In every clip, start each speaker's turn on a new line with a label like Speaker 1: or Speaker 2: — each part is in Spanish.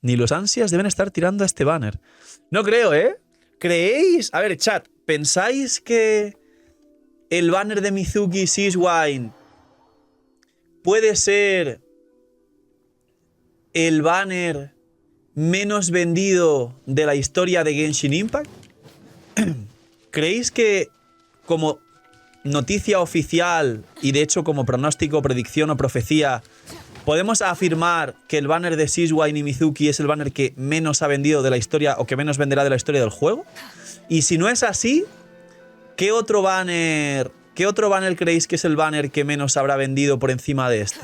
Speaker 1: Ni los ansias deben estar tirando a este banner. No creo, ¿eh? ¿Creéis? A ver, chat, ¿pensáis que el banner de Mizuki Siswine puede ser el banner menos vendido de la historia de Genshin Impact? ¿Creéis que como noticia oficial y de hecho como pronóstico, predicción o profecía podemos afirmar que el banner de Siswine y Mizuki es el banner que menos ha vendido de la historia o que menos venderá de la historia del juego? Y si no es así, ¿qué otro banner creéis que es el banner que menos habrá vendido por encima de este?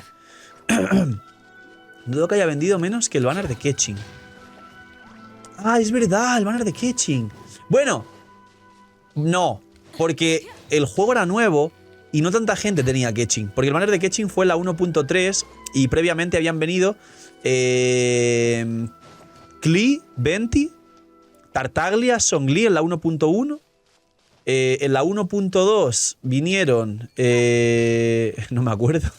Speaker 1: Dudo que haya vendido menos que el banner de Keqing. Ah, es verdad, el banner de Keqing. Bueno, no, porque el juego era nuevo y no tanta gente tenía Keqing. Porque el banner de Keqing fue la 1.3 y previamente habían venido Klee, Venti, Tartaglia, Zhongli en la 1.1. En la 1.2 vinieron... no me acuerdo.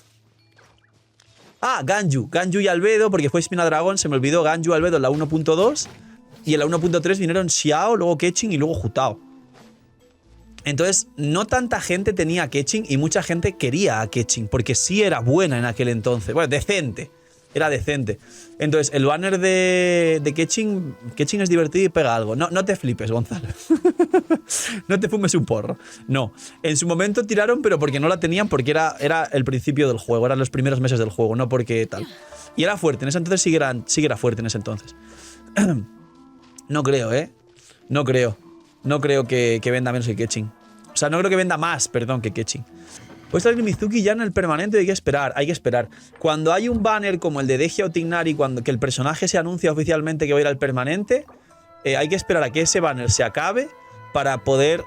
Speaker 1: Ah, Ganyu y Albedo, porque fue Espina Dragón, se me olvidó. Ganyu y Albedo en la 1.2. Y en la 1.3 vinieron Xiao, luego Keqing y luego Hu-Tao. Entonces, no tanta gente tenía a Keqing y mucha gente quería a Keqing, porque sí era buena en aquel entonces. Bueno, decente. Era decente. Entonces, el banner de Keqing es divertido y pega algo. No te flipes, Gonzalo. No te fumes un porro. No. En su momento tiraron, pero porque no la tenían, porque era el principio del juego, eran los primeros meses del juego, no porque tal. Y era fuerte, en ese entonces sí que era fuerte en ese entonces. No creo, ¿eh? No creo. No creo que venda menos que Keqing. O sea, no creo que venda más, perdón, que Keqing. Puede estar Mizuki ya en el permanente, hay que esperar. Cuando hay un banner como el de Dehya o Tignari, que el personaje se anuncia oficialmente que va a ir al permanente, hay que esperar a que ese banner se acabe para poder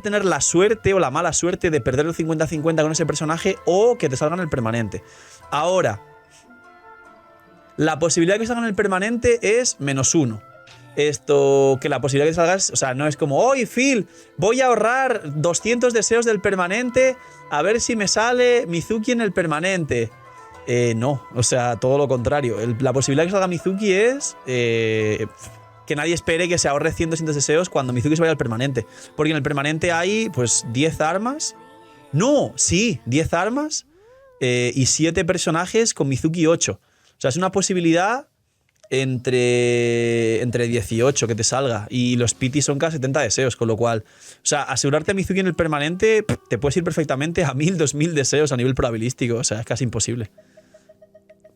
Speaker 1: tener la suerte o la mala suerte de perder el 50-50 con ese personaje o que te salga en el permanente. Ahora, la posibilidad de que salga en el permanente es -1. Esto, que la posibilidad de que salgas, o sea, no es como, oye, Phil, voy a ahorrar 200 deseos del permanente a ver si me sale Mizuki en el permanente. No, o sea, todo lo contrario. La posibilidad de que salga Mizuki es que nadie espere que se ahorre 100 200 deseos cuando Mizuki se vaya al permanente. Porque en el permanente hay, pues, 10 armas. No, sí, 10 armas y 7 personajes con Mizuki 8. O sea, es una posibilidad entre 18 que te salga. Y los PT son casi 70 deseos, con lo cual, o sea, asegurarte a Mizuki en el permanente te puedes ir perfectamente a 1000, 2000 deseos a nivel probabilístico. O sea, es casi imposible.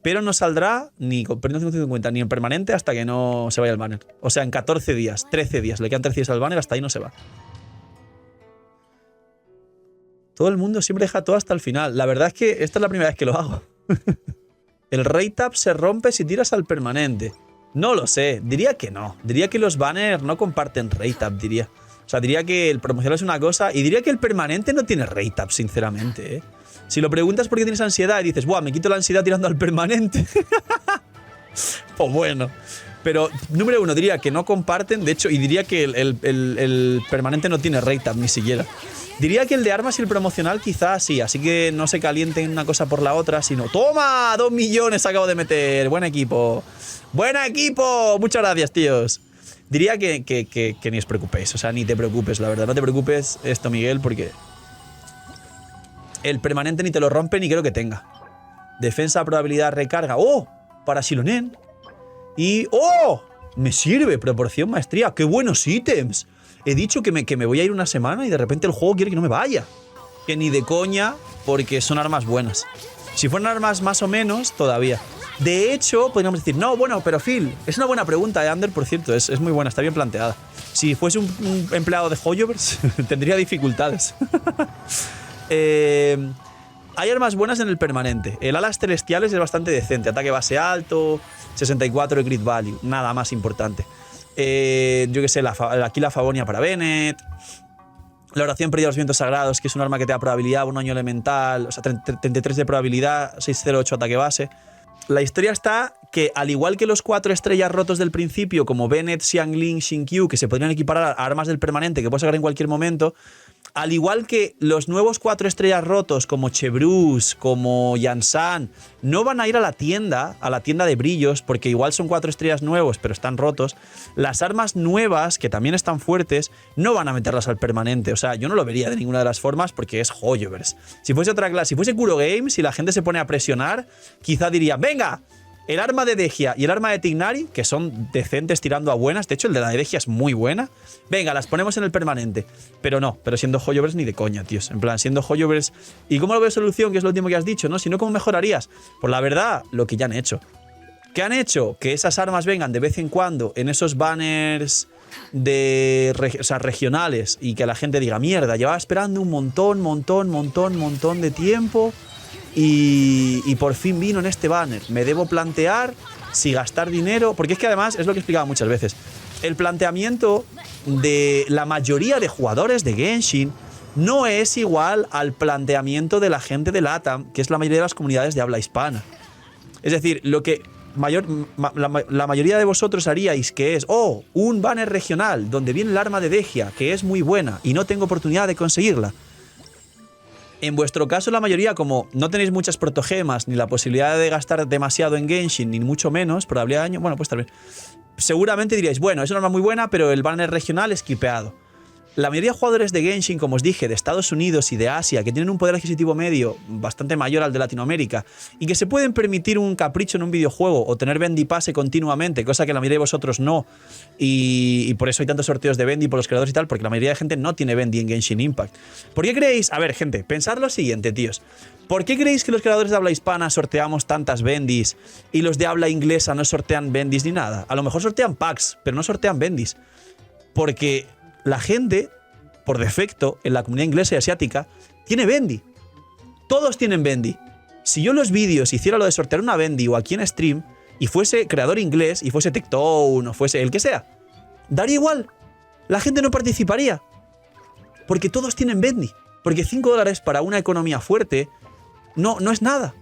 Speaker 1: Pero no saldrá ni con 150 ni en permanente hasta que no se vaya el banner. O sea, en 14 días, 13 días. Le quedan 13 días al banner, hasta ahí no se va. Todo el mundo siempre deja todo hasta el final. La verdad es que esta es la primera vez que lo hago. El rate up se rompe si tiras al permanente. No lo sé, diría que no. Diría que los banners no comparten rate up, diría. O sea, diría que el promocional es una cosa y diría que el permanente no tiene rate up, sinceramente, ¿eh? Si lo preguntas por qué tienes ansiedad y dices, buah, me quito la ansiedad tirando al permanente. Pues bueno. Pero, número 1, diría que no comparten, de hecho, y diría que el permanente no tiene rate up ni siquiera. Diría que el de armas y el promocional quizás sí, así que no se calienten una cosa por la otra, sino ¡toma! 2 millones acabo de meter. Buen equipo. ¡Buen equipo! Muchas gracias, tíos. Diría que ni os preocupéis, o sea, ni te preocupes, la verdad. No te preocupes esto, Miguel, porque el permanente ni te lo rompe ni creo que tenga. Defensa, probabilidad, recarga. ¡Oh! Para Shilonen. Y ¡oh! Me sirve, proporción, maestría. ¡Qué buenos ítems! He dicho que me voy a ir una semana y de repente el juego quiere que no me vaya. Que ni de coña, porque son armas buenas. Si fueran armas más o menos, todavía. De hecho, podríamos decir, no, bueno, pero Phil, es una buena pregunta, Ander, por cierto, es muy buena, está bien planteada. Si fuese un empleado de Hoyoverse, tendría dificultades. Hay armas buenas en el permanente. El alas celestiales es bastante decente. Ataque base alto, 64 de crit value. Nada más importante. Yo que sé, aquí la Favonia para Bennett. La oración perdida de los vientos sagrados, que es un arma que te da probabilidad, un año elemental, o sea, 33 de probabilidad, 608 ataque base. La historia está que, al igual que los 4 estrellas rotos del principio, como Bennett, Xiangling, Xinkyu, que se podrían equiparar a armas del permanente que puedes sacar en cualquier momento, Al igual que los nuevos 4 estrellas rotos como Chebrus, como Yansan, no van a ir a la tienda de brillos, porque igual son 4 estrellas nuevos, pero están rotos. Las armas nuevas, que también están fuertes, no van a meterlas al permanente. O sea, yo no lo vería de ninguna de las formas porque es Hoyoverse. Si fuese otra clase, si fuese Kuro Games, si la gente se pone a presionar, quizá diría, ¡venga! El arma de Degia y el arma de Tignari, que son decentes tirando a buenas. De hecho, el de la de Degia es muy buena. Venga, las ponemos en el permanente. Pero no, pero siendo Hoyoverse ni de coña, tíos. En plan, siendo Hoyoverse... ¿Y cómo lo veo solución? Que es lo último que has dicho, ¿no? Si no, ¿cómo mejorarías? Pues la verdad, lo que ya han hecho. ¿Qué han hecho? Que esas armas vengan de vez en cuando en esos banners de regionales y que la gente diga, mierda, llevaba esperando un montón de tiempo y por fin vino en este banner. Me debo plantear si gastar dinero, porque es que además es lo que he explicado muchas veces. El planteamiento de la mayoría de jugadores de Genshin no es igual al planteamiento de la gente de LATAM, que es la mayoría de las comunidades de habla hispana. Es decir, lo que la mayoría de vosotros haríais, que es, un banner regional donde viene el arma de Degia, que es muy buena y no tengo oportunidad de conseguirla. En vuestro caso, la mayoría, como no tenéis muchas protogemas, ni la posibilidad de gastar demasiado en Genshin, ni mucho menos, probabilidad de daño, bueno, pues tal vez. Seguramente diríais, bueno, es una arma muy buena, pero el banner regional es skipeado. La mayoría de jugadores de Genshin, como os dije, de Estados Unidos y de Asia, que tienen un poder adquisitivo medio bastante mayor al de Latinoamérica y que se pueden permitir un capricho en un videojuego o tener Bendy Pase continuamente, cosa que la mayoría de vosotros no, y por eso hay tantos sorteos de Bendy por los creadores y tal, porque la mayoría de gente no tiene Bendy en Genshin Impact. ¿Por qué creéis? A ver, gente, pensad lo siguiente, tíos. ¿Por qué creéis que los creadores de habla hispana sorteamos tantas Bendis y los de habla inglesa no sortean Bendis ni nada? A lo mejor sortean packs, pero no sortean Bendis. Porque la gente, por defecto, en la comunidad inglesa y asiática, tiene Bendy. Todos tienen Bendy. Si yo en los vídeos hiciera lo de sortear una Bendy o aquí en stream, y fuese creador inglés, y fuese Tectone, o fuese el que sea, daría igual. La gente no participaría. Porque todos tienen Bendy. Porque $5 para una economía fuerte no es nada.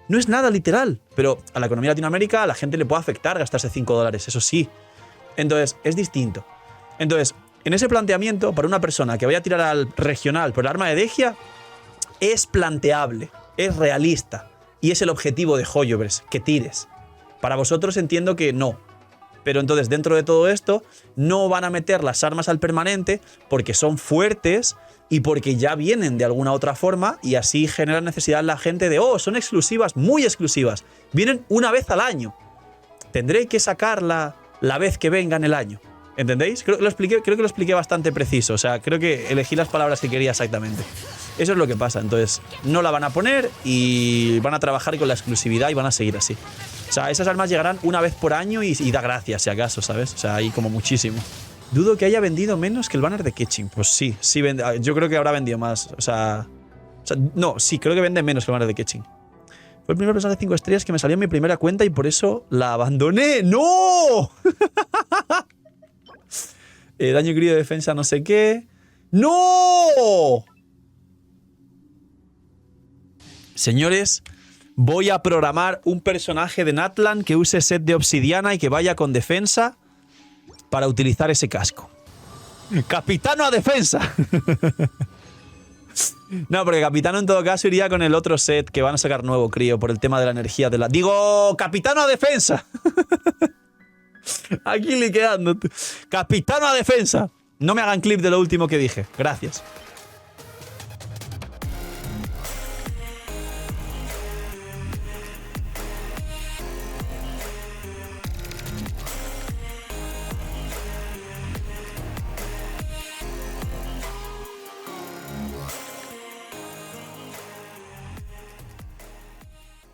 Speaker 1: No es nada literal. Pero a la economía de Latinoamérica a la gente le puede afectar gastarse $5, eso sí. Entonces, es distinto. Entonces, en ese planteamiento, para una persona que vaya a tirar al regional por el arma de Degia, es planteable, es realista y es el objetivo de Hoyoverse, que tires. Para vosotros entiendo que no. Pero entonces, dentro de todo esto, no van a meter las armas al permanente porque son fuertes y porque ya vienen de alguna otra forma y así generan necesidad en la gente de, son exclusivas, muy exclusivas. Vienen una vez al año. Tendré que sacarla la vez que venga en el año. ¿Entendéis? Creo que lo expliqué bastante preciso. O sea, creo que elegí las palabras que quería exactamente. Eso es lo que pasa. Entonces, no la van a poner y van a trabajar con la exclusividad y van a seguir así. O sea, esas armas llegarán una vez por año y da gracias, si acaso, ¿sabes? O sea, hay como muchísimo. Dudo que haya vendido menos que el banner de Keqing. Pues sí, yo creo que habrá vendido más. O sea, no, sí, creo que vende menos que el banner de Keqing. Fue el primer personaje de 5 estrellas que me salió en mi primera cuenta y por eso la abandoné. ¡No! Daño crítico de defensa no sé qué. ¡No! Señores, voy a programar un personaje de Natlan que use set de obsidiana y que vaya con defensa para utilizar ese casco. ¡Capitano a defensa! No, porque Capitano en todo caso iría con el otro set que van a sacar nuevo, crío, por el tema de la energía de la... ¡Digo, Capitano a defensa! Aquí liqueando. Capitano a defensa. No me hagan clip de lo último que dije. Gracias.